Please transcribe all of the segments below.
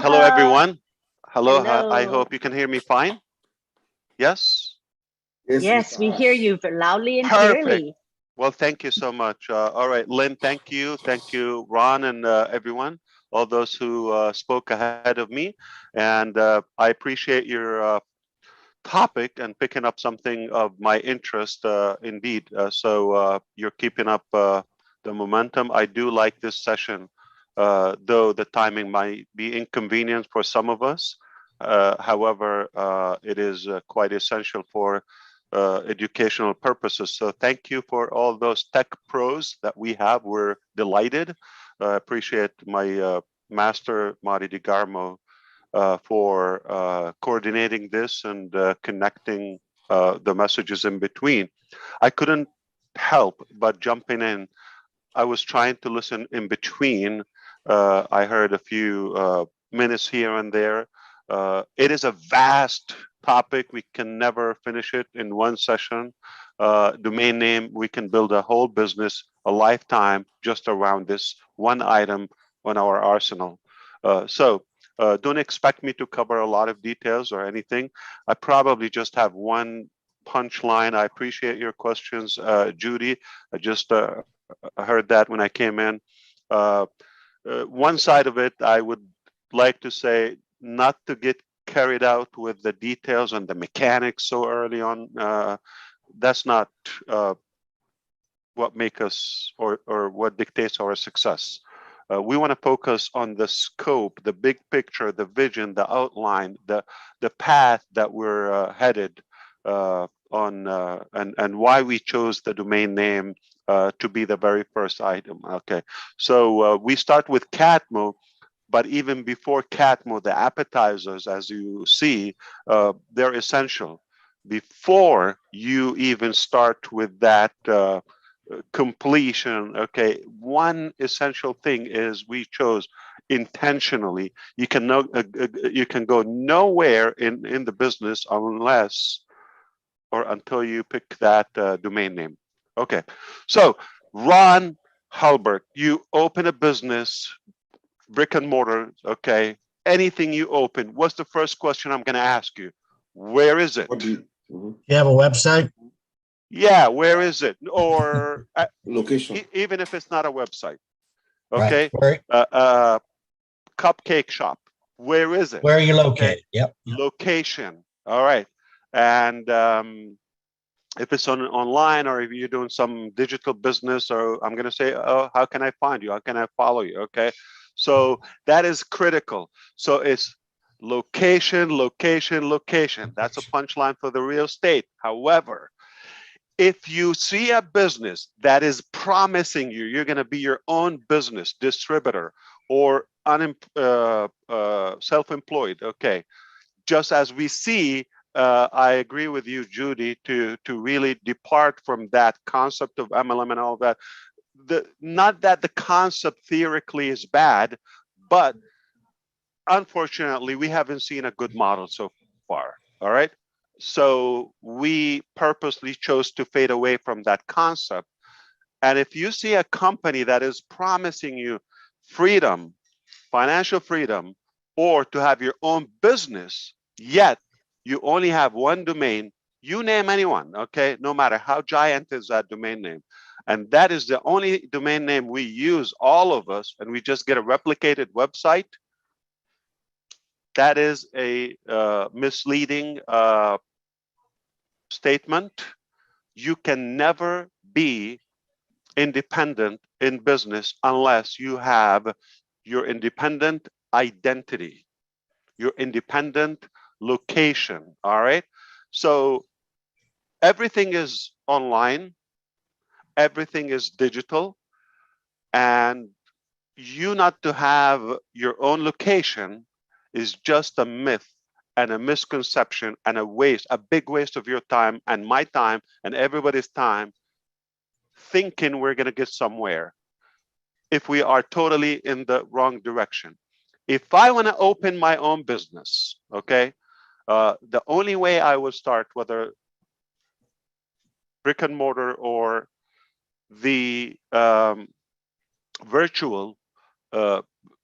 Hello, Aloha. everyone. Hello, I Hello. hope you can hear me fine. Yes? Yes, Yes, Mr. we hear Ash. you loudly and Perfect. clearly. Well, thank you so much. All right, Lynn, thank you. Thank you, Ron, and everyone, all those who spoke ahead of me. And I appreciate your topic and picking up something of my interest indeed. So you're keeping up the momentum. I do like this session, though the timing might be inconvenient for some of us. However, it is quite essential for educational purposes. So thank you for all those tech pros that we have. We're delighted. Appreciate my master, Mari DiGarmo, for coordinating this and connecting the messages in between. I couldn't help but jumping in. I was trying to listen in between. I heard a few minutes here and there. It is a vast topic. We can never finish it in one session. Domain name, we can build a whole business, a lifetime just around this one item on our arsenal. So don't expect me to cover a lot of details or anything. I probably just have one punchline. I appreciate your questions, Judy. I just heard that when I came in. Uh, one side of it, I would like to say not to get carried out with the details and the mechanics so early on. That's not what makes us or what dictates our success. We want to focus on the scope, the big picture, the vision, the outline, the path that we're headed on, and why we chose the domain name to be the very first item. Okay, so we start with Catmo, but even before Catmo, the appetizers, as you see, they're essential. Before you even start with that completion, okay, one essential thing is we chose intentionally. You can you can go nowhere in the business unless or until you pick that domain name. Okay, so Ron Halbert, you open a business, brick and mortar, okay, anything you open, what's the first question I'm going to ask you? Where is it? What do you, You have a website? Yeah, where is it? Or location? even if it's not a website, Right. okay, Where cupcake shop, where is it? where are you Okay, located? Yep. location. All right. And if it's online or if you're doing some digital business, or I'm going to say, oh, how can I find you? How can I follow you? Okay. So that is critical. So it's location, location, location. That's a punchline for the real estate. However, if you see a business that is promising you, you're going to be your own business distributor or self-employed, okay, just as we see, I agree with you, Judy, to really depart from that concept of MLM and all that. Not that the concept theoretically is bad, but unfortunately, we haven't seen a good model so far. All right. So we purposely chose to fade away from that concept. And if you see a company that is promising you freedom, financial freedom, or to have your own business, yet you only have one domain, you name anyone, okay? No matter how giant is that domain name. And that is the only domain name we use, all of us, and we just get a replicated website. That is a misleading statement. You can never be independent in business unless you have your independent identity, your independent location. All right. So everything is online, everything is digital, and you not to have your own location is just a myth and a misconception and a waste, a big waste of your time and my time and everybody's time thinking we're going to get somewhere if we are totally in the wrong direction. If I want to open my own business, okay, the only way I would start, whether brick and mortar or the virtual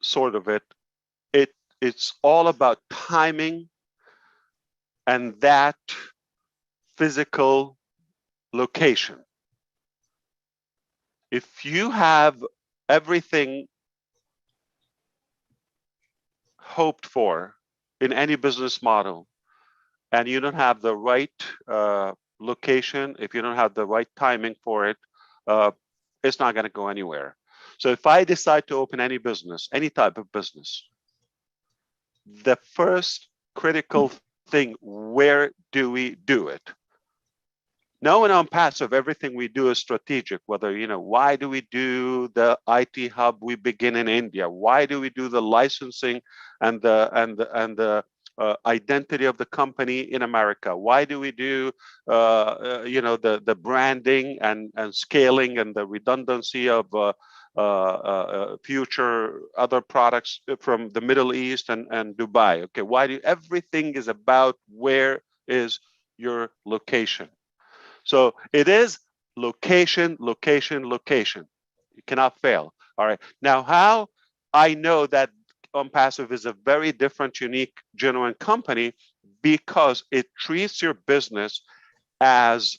sort of it It's all about timing and that physical location. If you have everything hoped for in any business model and you don't have the right location, if you don't have the right timing for it, uh, it's not going to go anywhere. So if I decide to open any business, any type of business, the first critical thing, where do we do it? Now in ONPASSIVE, everything we do is strategic. Whether, why do we do the IT hub we begin in India? Why do we do the licensing and the identity of the company in America? Why do we do the branding and scaling and the redundancy of future other products from the Middle East and Dubai? Okay, why do everything is about where is your location? So it is location, location, location. You cannot fail. All right. Now, how I know that OnPassive is a very different, unique, genuine company because it treats your business as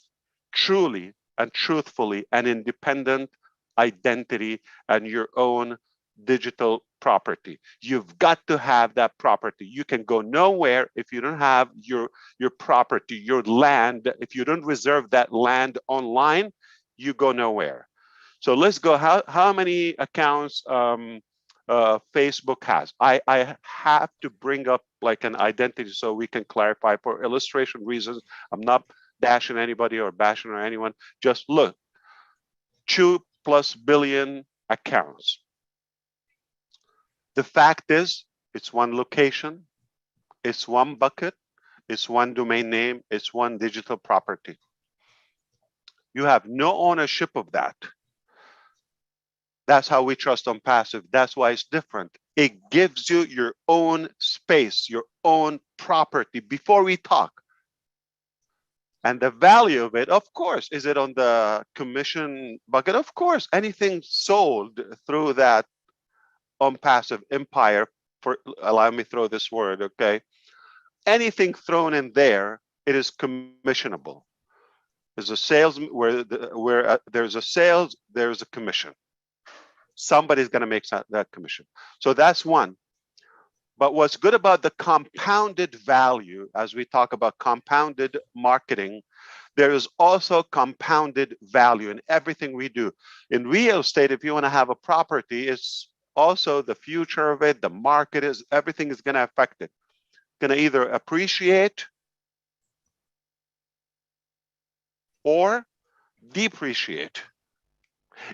truly and truthfully an independent identity and your own digital property. You've got to have that property. You can go nowhere if you don't have your property, your land. If you don't reserve that land online, you go nowhere. So let's go. How many accounts Facebook has? I have to bring up like an identity so we can clarify for illustration reasons. I'm not dashing anybody or bashing or anyone. Just look, 2+ billion accounts. The fact is, it's one location, it's one bucket, it's one domain name, it's one digital property. You have no ownership of that. That's how we trust OnPassive. That's why it's different. It gives you your own space, your own property before we talk. And the value of it, of course, is it on the commission bucket? Of course, anything sold through that OnPassive empire, for allow me throw this word, okay? Anything thrown in there, it is commissionable. There's a sales where there's a sales, there's a commission. Somebody's going to make that commission. So that's one. But what's good about the compounded value, as we talk about compounded marketing, there is also compounded value in everything we do. In real estate, if you want to have a property, it's also the future of it, the market is, everything is going to affect it. Going to either appreciate or depreciate.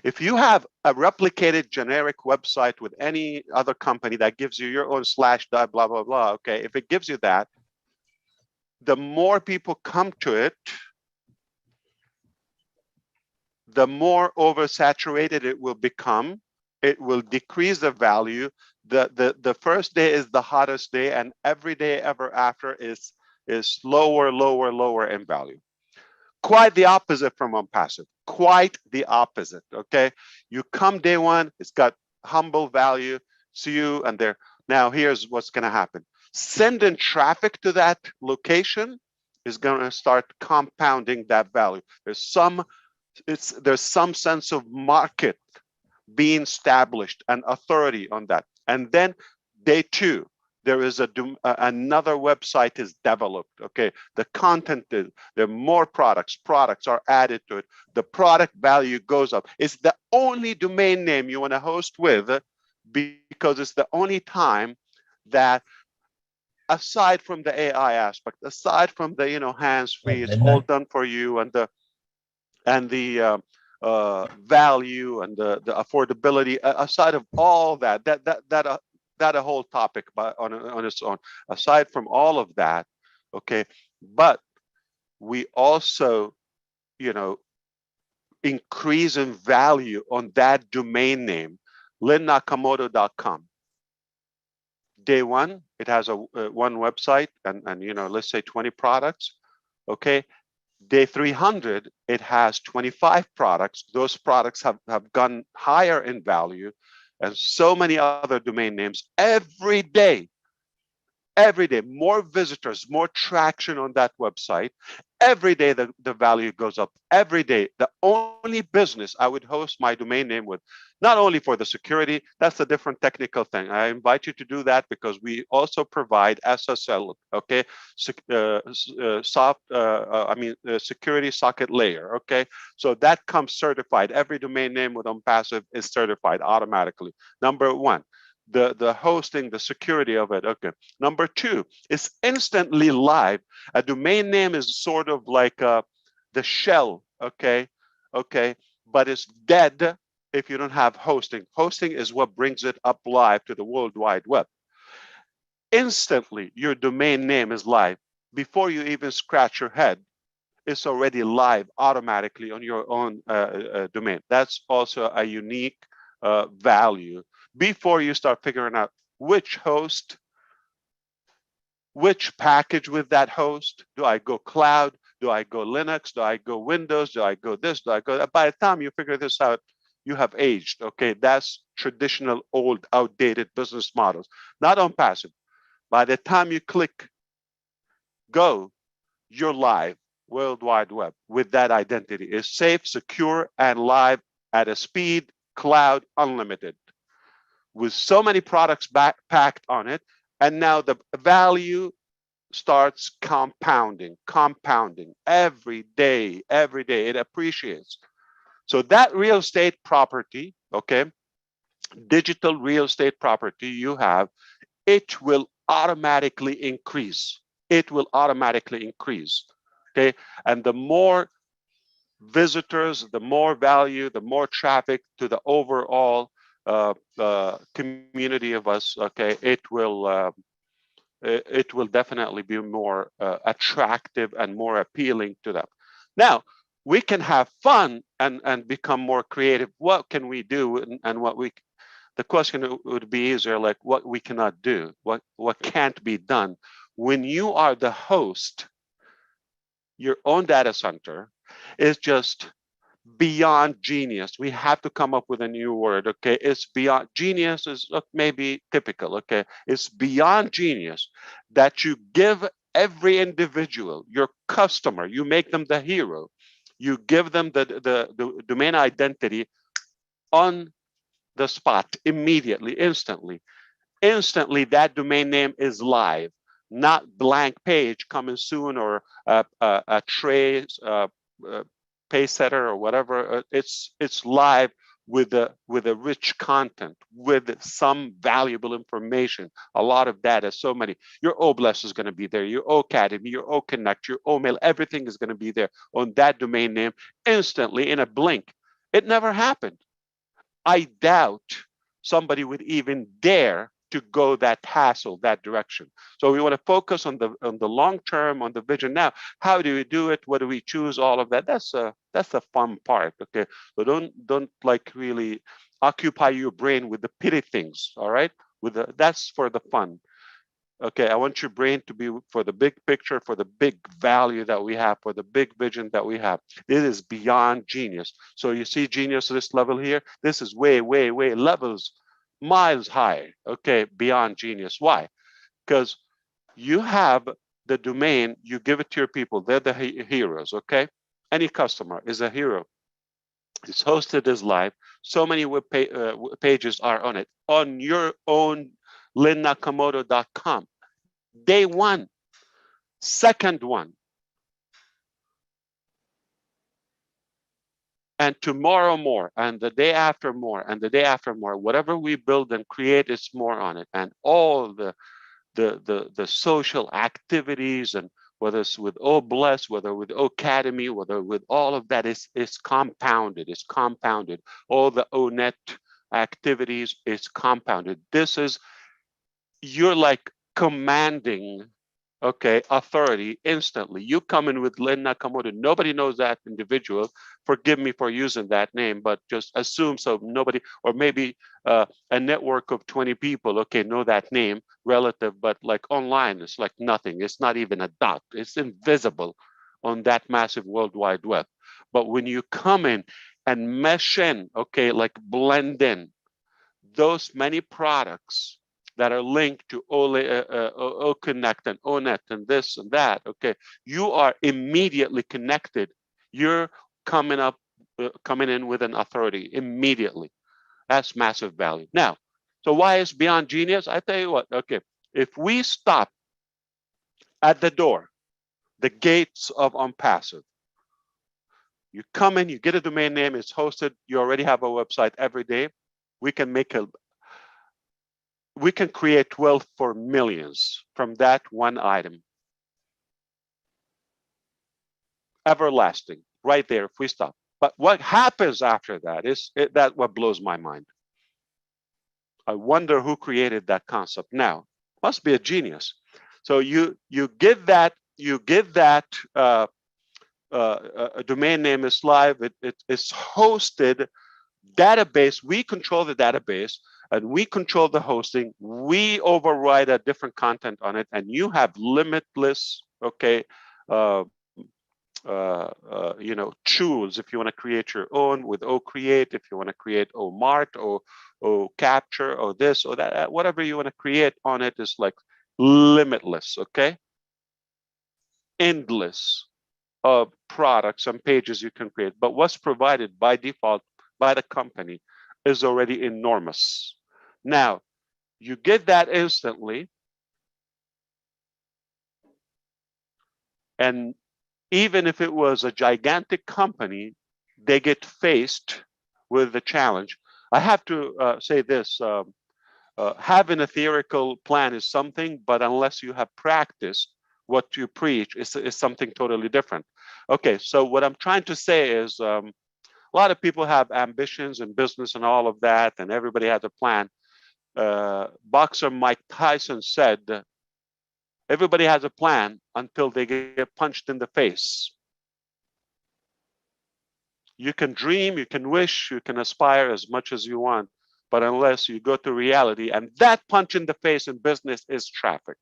If you have a replicated generic website with any other company that gives you your own / blah, blah, blah, okay, if it gives you that, the more people come to it, the more oversaturated it will become. It will decrease the value. The first day is the hottest day, and every day ever after is lower, lower, lower in value. Quite the opposite from OnPassive. Quite the opposite. Okay, you come day one, it's got humble value. See you, and there. Now here's what's going to happen. Sending traffic to that location is going to start compounding that value. There's some sense of market being established and authority on that. And then day two, there is another website is developed. Okay, the content is there are more products are added to it, the product value goes up. It's the only domain name you want to host with, because it's the only time that, aside from the AI aspect, aside from the hands-free, it's all done for you, and the value and the affordability, aside of all that a whole topic on its own. Aside from all of that, okay, but we also increase in value on that domain name, linnakamoto.com. Day one, it has one website and let's say 20 products. Okay, day 300, it has 25 products. Those products have gone higher in value, and so many other domain names. Every day, every day, more visitors, more traction on that website. Every day, the value goes up. Every day, the only business I would host my domain name with, not only for the security, that's a different technical thing. I invite you to do that because we also provide SSL, okay, security socket layer, okay. So that comes certified. Every domain name with ONPASSIVE is certified automatically. Number one, the hosting, the security of it. Okay. Number two, it's instantly live. A domain name is sort of like the shell, okay, okay, but it's dead if you don't have hosting. Hosting is what brings it up live to the World Wide Web. Instantly, your domain name is live. Before you even scratch your head, it's already live automatically on your own domain. That's also a unique value. Before you start figuring out which host, which package with that host, do I go cloud? Do I go Linux? Do I go Windows? Do I go this? Do I go that? By the time you figure this out, you have aged. Okay, that's traditional, old, outdated business models, not ONPASSIVE. By the time you click go, you're live, World Wide Web, with that identity. It's safe, secure, and live at a speed, cloud, unlimited, with so many products packed on it. And now the value starts compounding every day. It appreciates. So that real estate property, okay, digital real estate property you have, it will automatically increase. It will automatically increase. Okay. And the more visitors, the more value, the more traffic to the overall community of us, okay, it will definitely be more attractive and more appealing to them. Now, we can have fun and become more creative. What can we do and what we the question would be easier, like what we cannot do, what can't be done. When you are the host, your own data center is just beyond genius. We have to come up with a new word, okay? It's beyond genius is maybe typical, okay? It's beyond genius that you give every individual, your customer, you make them the hero. You give them the domain identity on the spot, immediately, instantly. Instantly, that domain name is live, not blank page coming soon or a trace pay setter or whatever. It's live with a rich content, with some valuable information, a lot of data, so many. Your OBLES is going to be there, your OAcademy, your OConnect, your OMail, everything is going to be there on that domain name instantly in a blink. It never happened. I doubt somebody would even dare to go that hassle, that direction. So we want to focus on the long term, on the vision. Now, how do we do it? What do we choose? All of that. That's a fun part. Okay. So don't like really occupy your brain with the pity things. All right. That's for the fun. Okay, I want your brain to be for the big picture, for the big value that we have, for the big vision that we have. It is beyond genius. So you see genius at this level here? This is way levels, miles high. Okay, beyond genius. Why? Because you have the domain, you give it to your people. They're the heroes, okay? Any customer is a hero. It's hosted as live. So many pages are on it. On your own linnakamoto.com. Day one, second one, and tomorrow more, and the day after more, and the day after more. Whatever we build and create is more on it. And all the social activities, and whether it's with OBLES, whether with OAcademy, whether with all of that is compounded, it's compounded. All the ONET activities is compounded. This is, you're like commanding, okay, authority instantly. You come in with Len Nakamoto. Nobody knows that individual. Forgive me for using that name, but just assume so. Nobody, or maybe a network of 20 people, okay, know that name relative, but like online, it's like nothing. It's not even a dot. It's invisible on that massive World Wide Web. But when you come in and mesh in, okay, like blend in those many products, that are linked to OConnect and ONET and this and that, okay, you are immediately connected. You're coming in with an authority immediately. That's massive value. Now, so why is beyond genius? I tell you what, okay, if we stop at the door, the gates of ONPASSIVE, you come in, you get a domain name, it's hosted, you already have a website every day. We can create wealth for millions from that one item. Everlasting, right there if we stop. But what happens after that is that what blows my mind. I wonder who created that concept. Now, must be a genius. So you give that a domain name is live. It's hosted database. We control the database and we control the hosting. We override a different content on it, and you have limitless, okay, uh, tools if you want to create your own with OCreate, if you want to create OMart or OCapture or this or that, whatever you want to create on it is like limitless, okay? Endless of products and pages you can create. But what's provided by default by the company is already enormous. Now, you get that instantly, and even if it was a gigantic company, they get faced with the challenge. I have to say this, having a theoretical plan is something, but unless you have practiced what you preach, is something totally different. Okay, so what I'm trying to say is a lot of people have ambitions and business and all of that, and everybody has a plan. Boxer Mike Tyson said, everybody has a plan until they get punched in the face. You can dream, you can wish, you can aspire as much as you want, but unless you go to reality, and that punch in the face in business is traffic.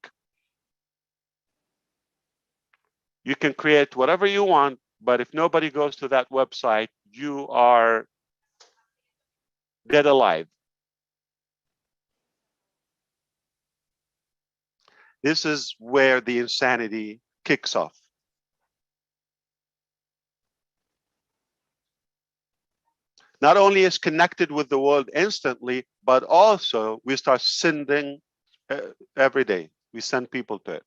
You can create whatever you want, but if nobody goes to that website, you are dead alive. This is where the insanity kicks off. Not only is connected with the world instantly, but also we start sending every day. We send people to it.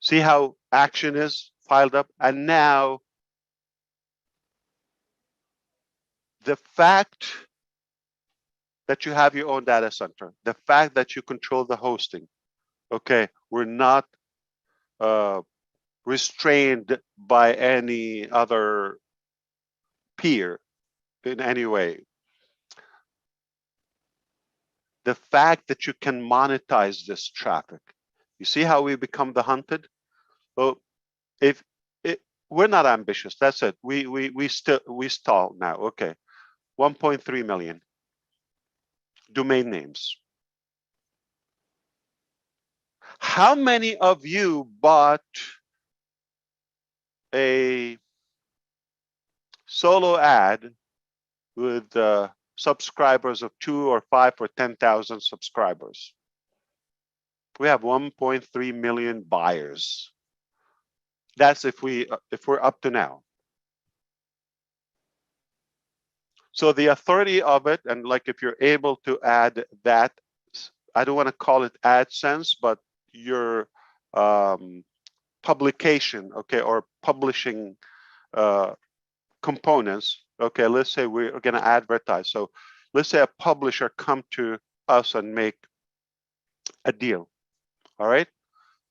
See how action is piled up? And now the fact that you have your own data center, the fact that you control the hosting, okay, we're not restrained by any other peer in any way. The fact that you can monetize this traffic. You see how we become the hunted? Well, if we're not ambitious, that's it. We stall now. Okay, 1.3 million domain names. How many of you bought a solo ad with subscribers of 2 or 5 or 10,000 subscribers? We have 1.3 million buyers. That's if we're up to now. So the authority of it, and like if you're able to add that, I don't want to call it AdSense, but your publication, okay, or publishing components. Okay, let's say we're going to advertise. So let's say a publisher come to us and make a deal. All right,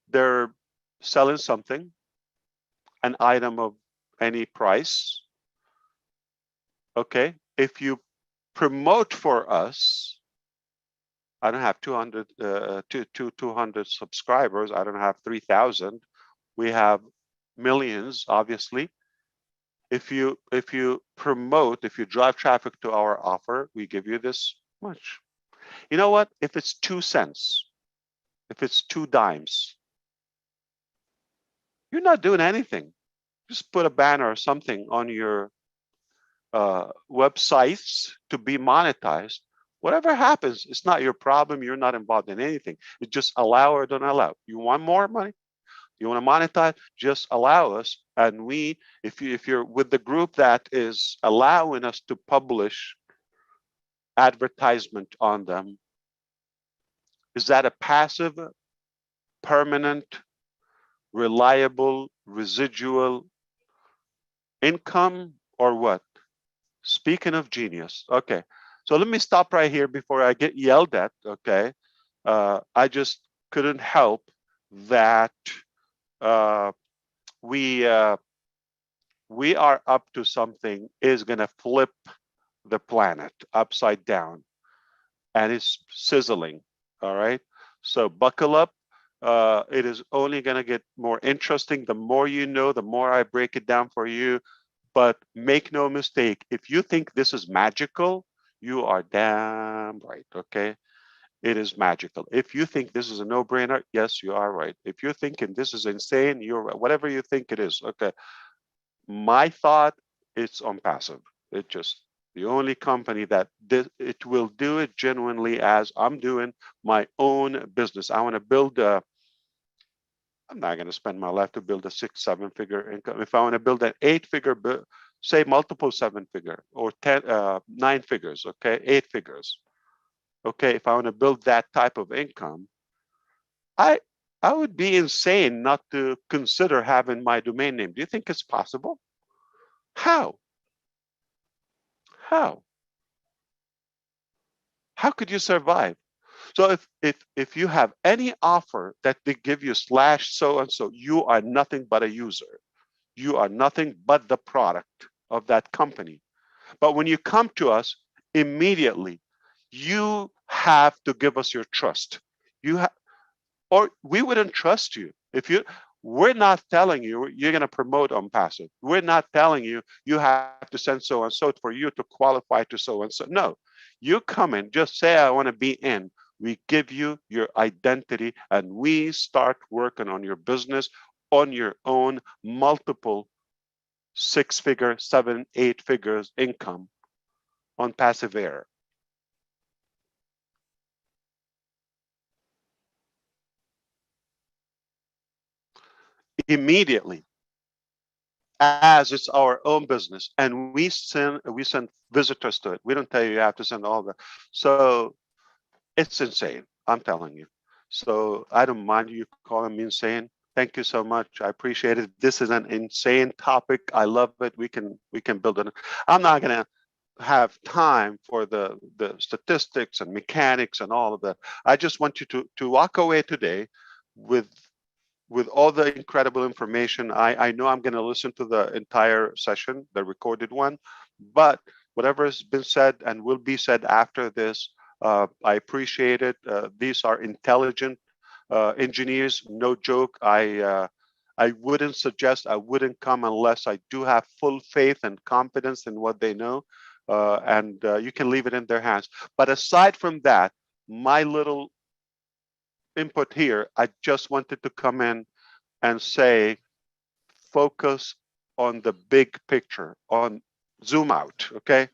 they're selling something, an item of any price. Okay, if you promote for us, I don't have 200 subscribers. I don't have 3,000. We have millions, obviously. If you promote, if you drive traffic to our offer, we give you this much. You know what? If it's 2 cents, if it's 2 dimes, you're not doing anything. Just put a banner or something on your websites to be monetized. Whatever happens, it's not your problem. You're not involved in anything. It's just allow or don't allow. You want more money? You want to monetize? Just allow us. And we, if you're with the group that is allowing us to publish advertisement on them, is that a passive, permanent, reliable, residual income or what? Speaking of genius, okay. So let me stop right here before I get yelled at, okay? I just couldn't help that uh, we uh, we are up to something is going to flip the planet upside down, and it's sizzling. All right, so buckle up. It is only going to get more interesting. The more you know, the more I break it down for you. But make no mistake, if you think this is magical, you are damn right. Okay. It is magical. If you think this is a no-brainer, yes, you are right. If you're thinking this is insane, you're right. Whatever you think it is. Okay. My thought, it's on passive. It just the only company that it will do it genuinely as I'm doing my own business. I want to build a. I'm not going to spend my life to build a 6, 7 figure income. If I want to build an 8 figure, say multiple 7 figure or 9 figures, okay, 8 figures, okay. If I want to build that type of income, I I would be insane not to consider having my domain name. Do you think it's possible? How? How? How could you survive? So if you have any offer that they give you slash so and so, you are nothing but a user. You are nothing but the product of that company. But when you come to us immediately, you have to give us your trust. You have, or we wouldn't trust you if you. We're not telling you you're going to promote on passive. We're not telling you you have to send so and so for you to qualify to so and so. No, you come in, just say I want to be in. We give you your identity and we start working on your business on your own multiple 6 figure, 7, 8 figures income on passive air immediately as it's our own business, and we send visitors to it. We don't tell you you have to send all that. So it's insane. I'm telling you. So I don't mind you calling me insane. Thank you so much. I appreciate it. This is an insane topic. I love it. We can build it. I'm not gonna have time for the statistics and mechanics and all of that. I just want you to walk away today with all the incredible information. I know I'm going to listen to the entire session, the recorded one, but whatever has been said and will be said after this, I appreciate it. These are intelligent engineers, no joke. I wouldn't suggest, I wouldn't come unless I do have full faith and confidence in what they know. And you can leave it in their hands. But aside from that, my little input here, I just wanted to come in and say, focus on the big picture, on zoom out, okay?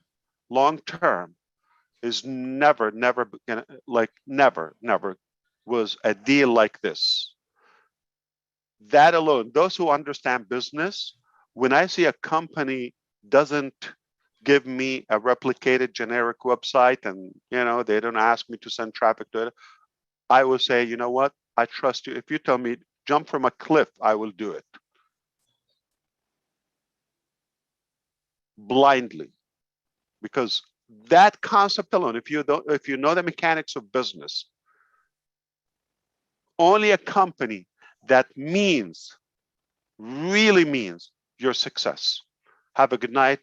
Long term is never gonna, like never was a deal like this. That alone, those who understand business, when I see a company doesn't give me a replicated generic website and they don't ask me to send traffic to it, I will say, you know what? I trust you. If you tell me jump from a cliff, I will do it blindly, because that concept alone, if you know the mechanics of business, only a company that means really means your success. Have a good night.